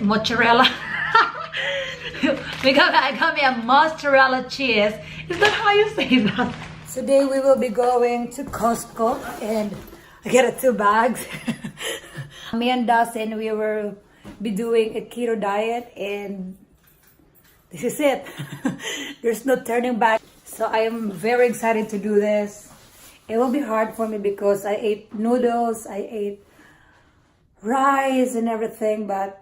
mozzarella. I got me a mozzarella cheese. Is that how you say that? Today we will be going to Costco and I got 2 bags. Me and Dustin, we will be doing a keto diet and this is it. There's no turning back. So I am very excited to do this. It will be hard for me because I ate noodles, I ate rice and everything, but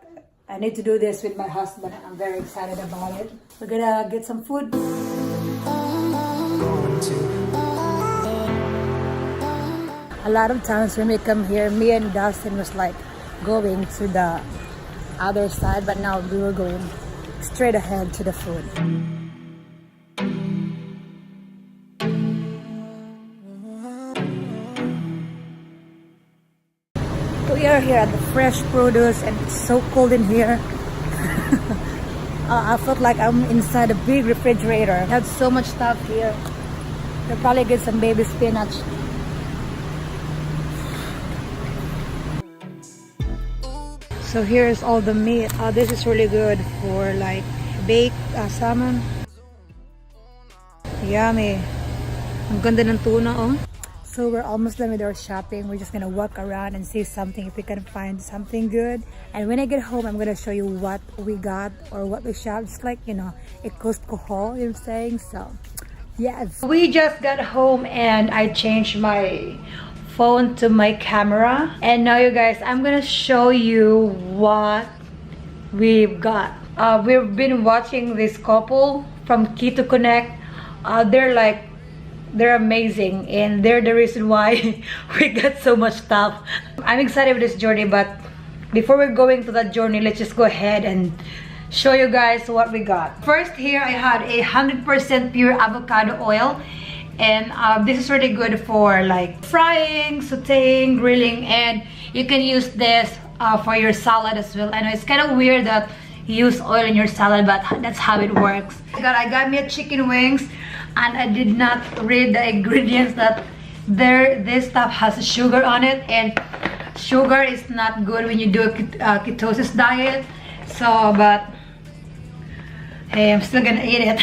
I need to do this with my husband and I'm very excited about it. We're gonna get some food. A lot of times when we come here, me and Dustin was like going to the other side, but now we were going straight ahead to the food. We are here at the fresh produce and it's so cold in here. I felt like I'm inside a big refrigerator. I had so much stuff here. You'll probably get some baby spinach. So here's all the meat. This is really good for like baked salmon. Yummy. Ang ganda ng tuna, oh. So we're almost done with our shopping. We're just gonna walk around and see something if we can find something good. And when I get home, I'm gonna show you what we got or what we shopped. Just like, you know, a Costco haul, you know what I'm saying? So, yes. We just got home and I changed my phone to my camera. And now you guys, I'm gonna show you what we've got. We've been watching this couple from Keto Connect. They're amazing and they're the reason why we got so much stuff. I'm excited with this journey, but before we're going to that journey, let's just go ahead and show you guys what we got. First, here I had 100% pure avocado oil, and this is really good for like frying, sauteing, grilling, and you can use this for your salad as well. I know it's kind of weird that you use oil in your salad, but that's how it works. I got me a chicken wings. And I did not read the ingredients that this stuff has sugar on it, and sugar is not good when you do a ketosis diet. So, but hey, I'm still gonna eat it.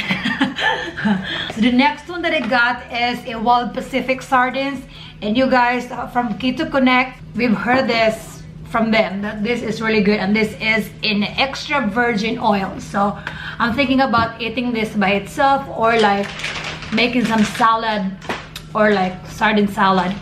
So the next one that I got is a Wild Pacific sardines, and you guys from Keto Connect, we've heard this from them that this is really good, and this is in extra virgin oil. So I'm thinking about eating this by itself or like making some salad or like sardine salad.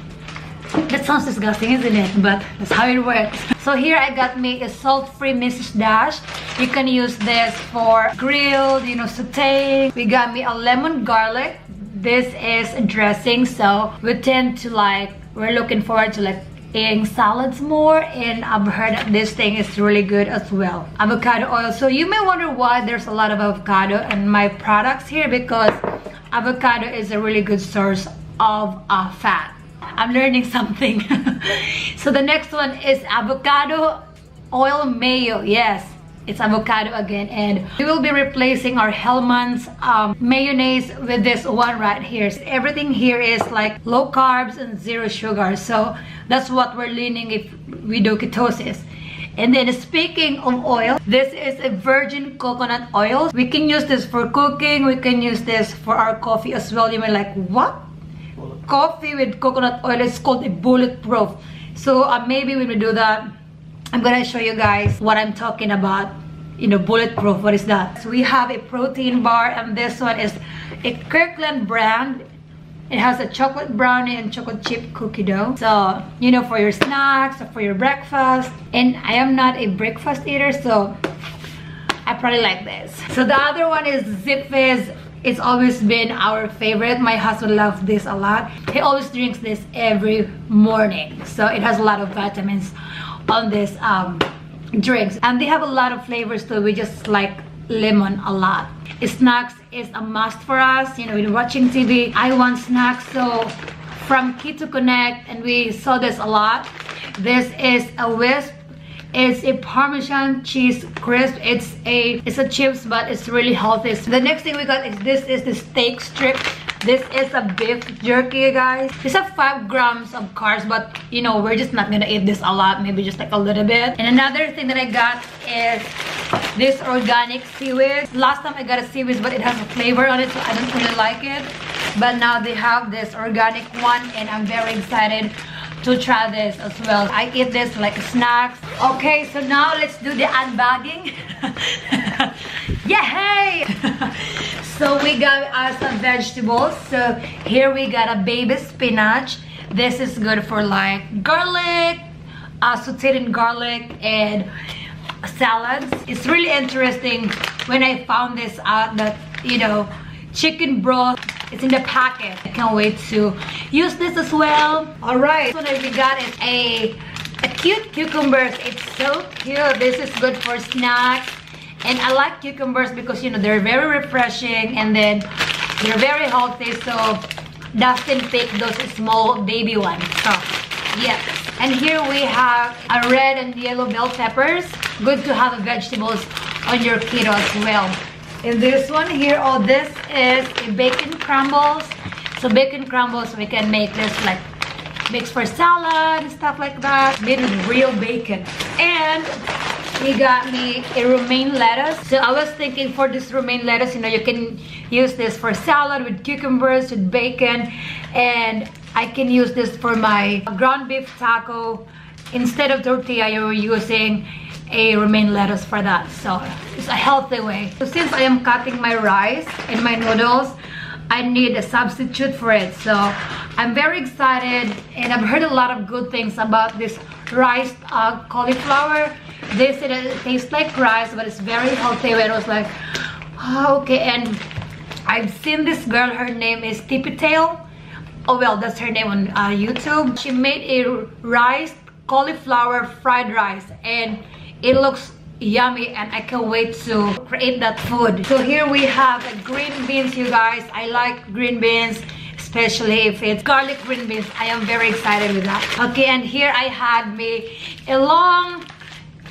That sounds disgusting, isn't it? But that's how it works. So here I got me a salt-free Mrs. Dash. You can use this for grilled, you know, sauteing. We got me a lemon garlic. This is a dressing, so we tend to like, we're looking forward to like eating salads more, and I've heard that this thing is really good as well. Avocado oil. So you may wonder why there's a lot of avocado in my products here, because avocado is a really good source of fat. I'm learning something. So the next one is avocado oil mayo. Yes, it's avocado again, and we will be replacing our Hellmann's mayonnaise with this one right here. So everything here is like low carbs and 0 sugar, so that's what we're leaning if we do ketosis. And then speaking of oil, this is a virgin coconut oil. We can use this for cooking, we can use this for our coffee as well. You may like, what? Coffee with coconut oil is called a bulletproof. So maybe when we do that, I'm gonna show you guys what I'm talking about. You know, bulletproof, what is that? So we have a protein bar, and this one is a Kirkland brand. It has a chocolate brownie and chocolate chip cookie dough. So, you know, for your snacks or for your breakfast. And I am not a breakfast eater, so I probably like this. So the other one is Zip Fizz. It's always been our favorite. My husband loves this a lot. He always drinks this every morning. So it has a lot of vitamins on this drinks. And they have a lot of flavors too. We just like lemon a lot. Snacks is a must for us. You know, when watching TV, I want snacks. So from Keto Connect, and we saw this a lot. This is a Wisp. It's a Parmesan cheese crisp. It's a chips, but it's really healthy. So the next thing we got is this is the steak strip. This is a beef jerky, guys. This has 5 grams of carbs, but you know, we're just not gonna eat this a lot, maybe just like a little bit. And another thing that I got is this organic seaweed. Last time I got a seaweed, but it has a flavor on it, so I don't really like it. But now they have this organic one, and I'm very excited to try this as well. I eat this like snacks. Okay, so now let's do the unbagging. Yay! So we got some vegetables. So here we got a baby spinach. This is good for like garlic, sauteed in garlic, and salads. It's really interesting when I found this out that, you know, chicken broth, it's in the packet. I can't wait to use this as well. Alright, so what we got is a cute cucumbers. It's so cute. This is good for snacks. And I like cucumbers because, you know, they're very refreshing, and then they're very healthy, so Dustin picked those small baby ones. So yes. And here we have a red and yellow bell peppers. Good to have vegetables on your keto as well. In this one here, oh, this is a bacon crumbles. So bacon crumbles, we can make this like mix for salad and stuff like that, made with real bacon. And he got me a romaine lettuce. So I was thinking for this romaine lettuce, you know, you can use this for salad with cucumbers, with bacon, and I can use this for my ground beef taco. Instead of tortilla, you're using a romaine lettuce for that. So it's a healthy way. So since I am cutting my rice and my noodles, I need a substitute for it. So I'm very excited, and I've heard a lot of good things about this rice cauliflower. They said it tastes like rice, but it's very healthy. And I was like, oh, okay. And I've seen this girl, her name is Tippy Tail. Oh well, that's her name on YouTube. She made a rice cauliflower fried rice, and it looks yummy, and I can't wait to create that food. So here we have green beans, you guys. I like green beans, especially if it's garlic green beans. I am very excited with that. Okay, and here I had me a long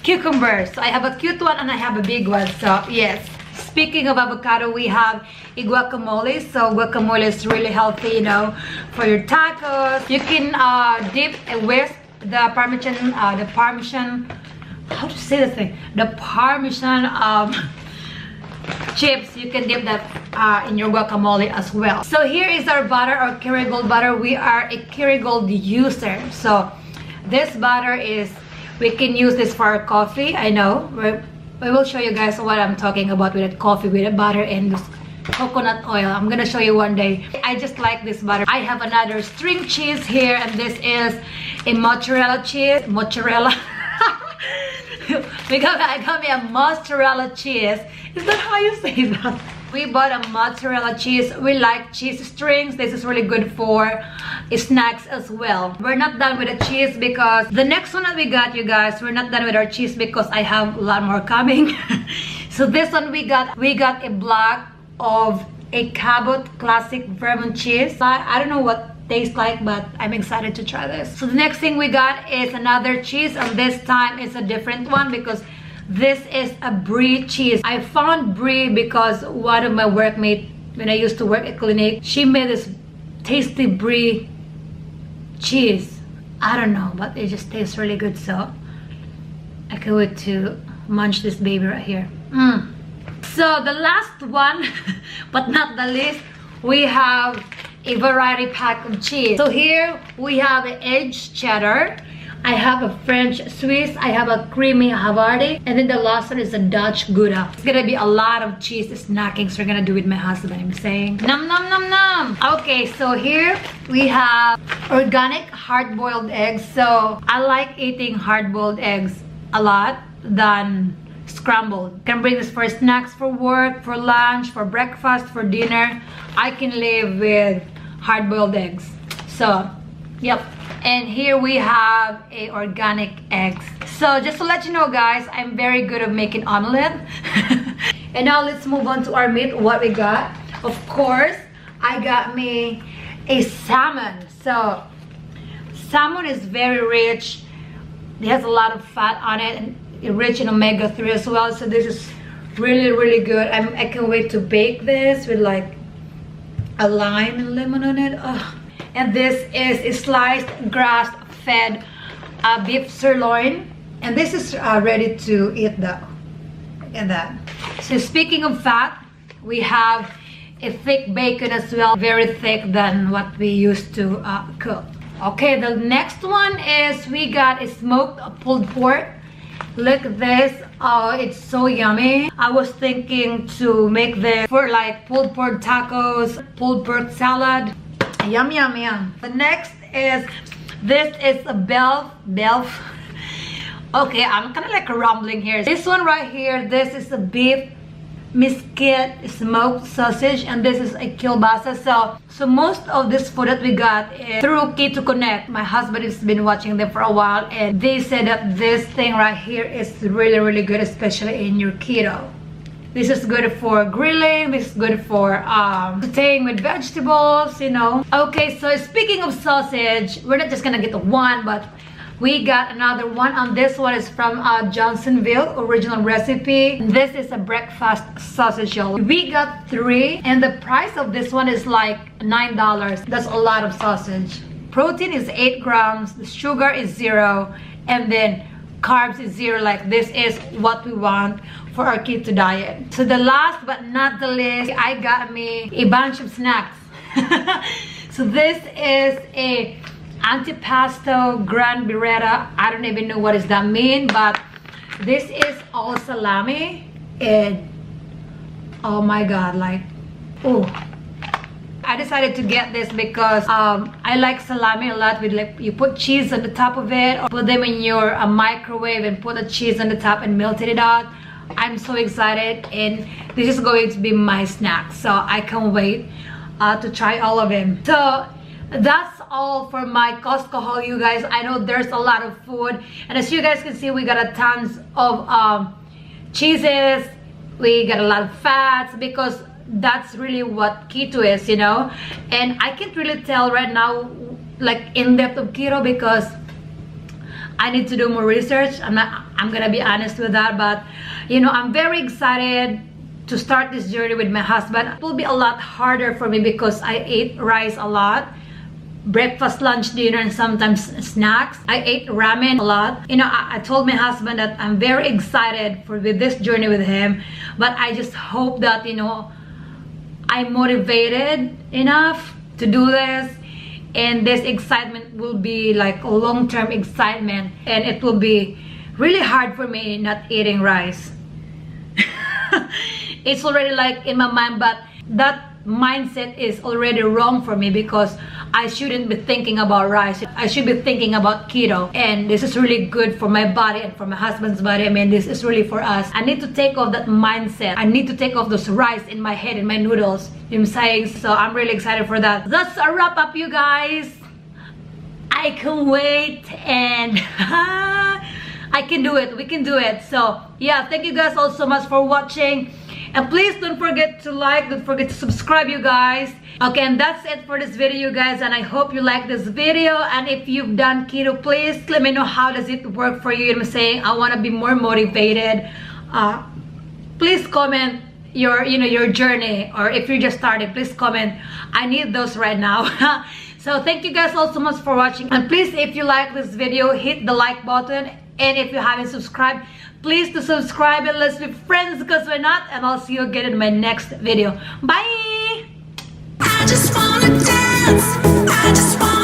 cucumber. So I have a cute one and I have a big one. So yes, speaking of avocado, we have a guacamole. So guacamole is really healthy, you know, for your tacos. You can dip with the parmesan, how to say this thing, the parmesan chips. You can dip that in your guacamole as well. So here is our butter, our Kerrygold butter. We are a Kerrygold user, so this butter is, we can use this for our coffee. I know I will show you guys what I'm talking about with the coffee, with the butter and this coconut oil. I'm gonna show you one day. I just like this butter. I have another string cheese here, and this is a mozzarella cheese. Mozzarella. I got me a mozzarella cheese. Is that how you say that? We bought a mozzarella cheese. We like cheese strings. This is really good for snacks as well. We're not done with the cheese because the next one that we got, you guys, we're not done with our cheese because I have a lot more coming. So this one we got a block of a Cabot classic Vermont cheese. I don't know what tastes like, but I'm excited to try this. So the next thing we got is another cheese, and this time it's a different one because this is a brie cheese. I found brie because one of my workmates, when I used to work at clinic, she made this tasty brie cheese. I don't know, but it just tastes really good. So I can't wait to munch this baby right here. So the last one, but not the least, we have a variety pack of cheese. So here we have an aged cheddar, I have a French Swiss, I have a creamy Havarti, and then the last one is a Dutch Gouda. It's gonna be a lot of cheese snacking, so we're gonna do with my husband. I'm saying nom nom nom nom. Okay, so here we have organic hard-boiled eggs. So I like eating hard-boiled eggs a lot than scrambled. Can bring this for snacks, for work, for lunch, for breakfast, for dinner. I can live with hard-boiled eggs. So yep. And here we have a organic eggs. So just to let you know, guys, I'm very good at making omelet. And now let's move on to our meat. What we got, of course, I got me a salmon. So salmon is very rich. It has a lot of fat on it, and it's rich in omega-3 as well. So this is really, really good. I can't wait to bake this with like a lime and lemon on it. Oh. And this is a sliced grass-fed beef sirloin, and this is ready to eat though. Look at that. So speaking of fat, we have a thick bacon as well, very thick than what we used to cook. Okay, the next one is we got a smoked pulled pork. Look at this. Oh, it's so yummy. I was thinking to make this for like pulled pork tacos, pulled pork salad. Yum, yum, yum. The next is, this is a belf. Okay, I'm kind of like rumbling here. This one right here, this is a beef mesquite smoked sausage, and this is a kielbasa. So most of this food that we got is through Keto Connect. My husband has been watching them for a while, and they said that this thing right here is really good, especially in your keto. This is good for grilling, this is good for sauteing with vegetables, you know. Okay, so speaking of sausage, we're not just gonna get the one, but we got another one. And this one is from Johnsonville, original recipe. This is a breakfast sausage, y'all. We got 3, and the price of this one is like $9. That's a lot of sausage. Protein is 8 grams, the sugar is 0, and then carbs is 0. Like, this is what we want for our keto diet. So the last but not the least, I got me a bunch of snacks. So this is a antipasto grand biretta. I don't even know what does that mean, but this is all salami, and oh my god, like, oh, I decided to get this because I like salami a lot. With like, you put cheese on the top of it, or put them in your microwave and put the cheese on the top and melted it out. I'm so excited, and this is going to be my snack, so I can't wait to try all of them. So that's all for my Costco haul, you guys. I know there's a lot of food, and as you guys can see, we got a tons of cheeses, we got a lot of fats, because that's really what keto is, you know. And I can't really tell right now like in depth of keto because I need to do more research. I'm gonna be honest with that, but you know, I'm very excited to start this journey with my husband. It will be a lot harder for me because I ate rice a lot, breakfast, lunch, dinner, and sometimes snacks. I ate ramen a lot. You know, I told my husband that I'm very excited with this journey with him, but I just hope that, you know, I'm motivated enough to do this, and this excitement will be like a long-term excitement, and it will be really hard for me not eating rice. It's already like in my mind, but that mindset is already wrong for me because I shouldn't be thinking about rice. I should be thinking about keto, and this is really good for my body and for my husband's body. I mean, this is really for us. I need to take off that mindset. I need to take off those rice in my head and my noodles, you know what I'm saying? So I'm really excited for that. That's a wrap up, you guys. I can wait, and I can do it. We can do it. So yeah, thank you guys all so much for watching, and please don't forget to like, don't forget to subscribe, you guys. Okay, and that's it for this video, you guys, and I hope you like this video. And if you've done keto, please let me know how does it work for you. You know what I'm saying? I want to be more motivated. Please comment your, you know, your journey, or if you're just starting, please comment. I need those right now. So thank you guys all so much for watching, and please, if you like this video, hit the like button, and if you haven't subscribed, please to subscribe, and let's be friends because we're not. And I'll see you again in my next video. Bye. I just wanna dance. I just wanna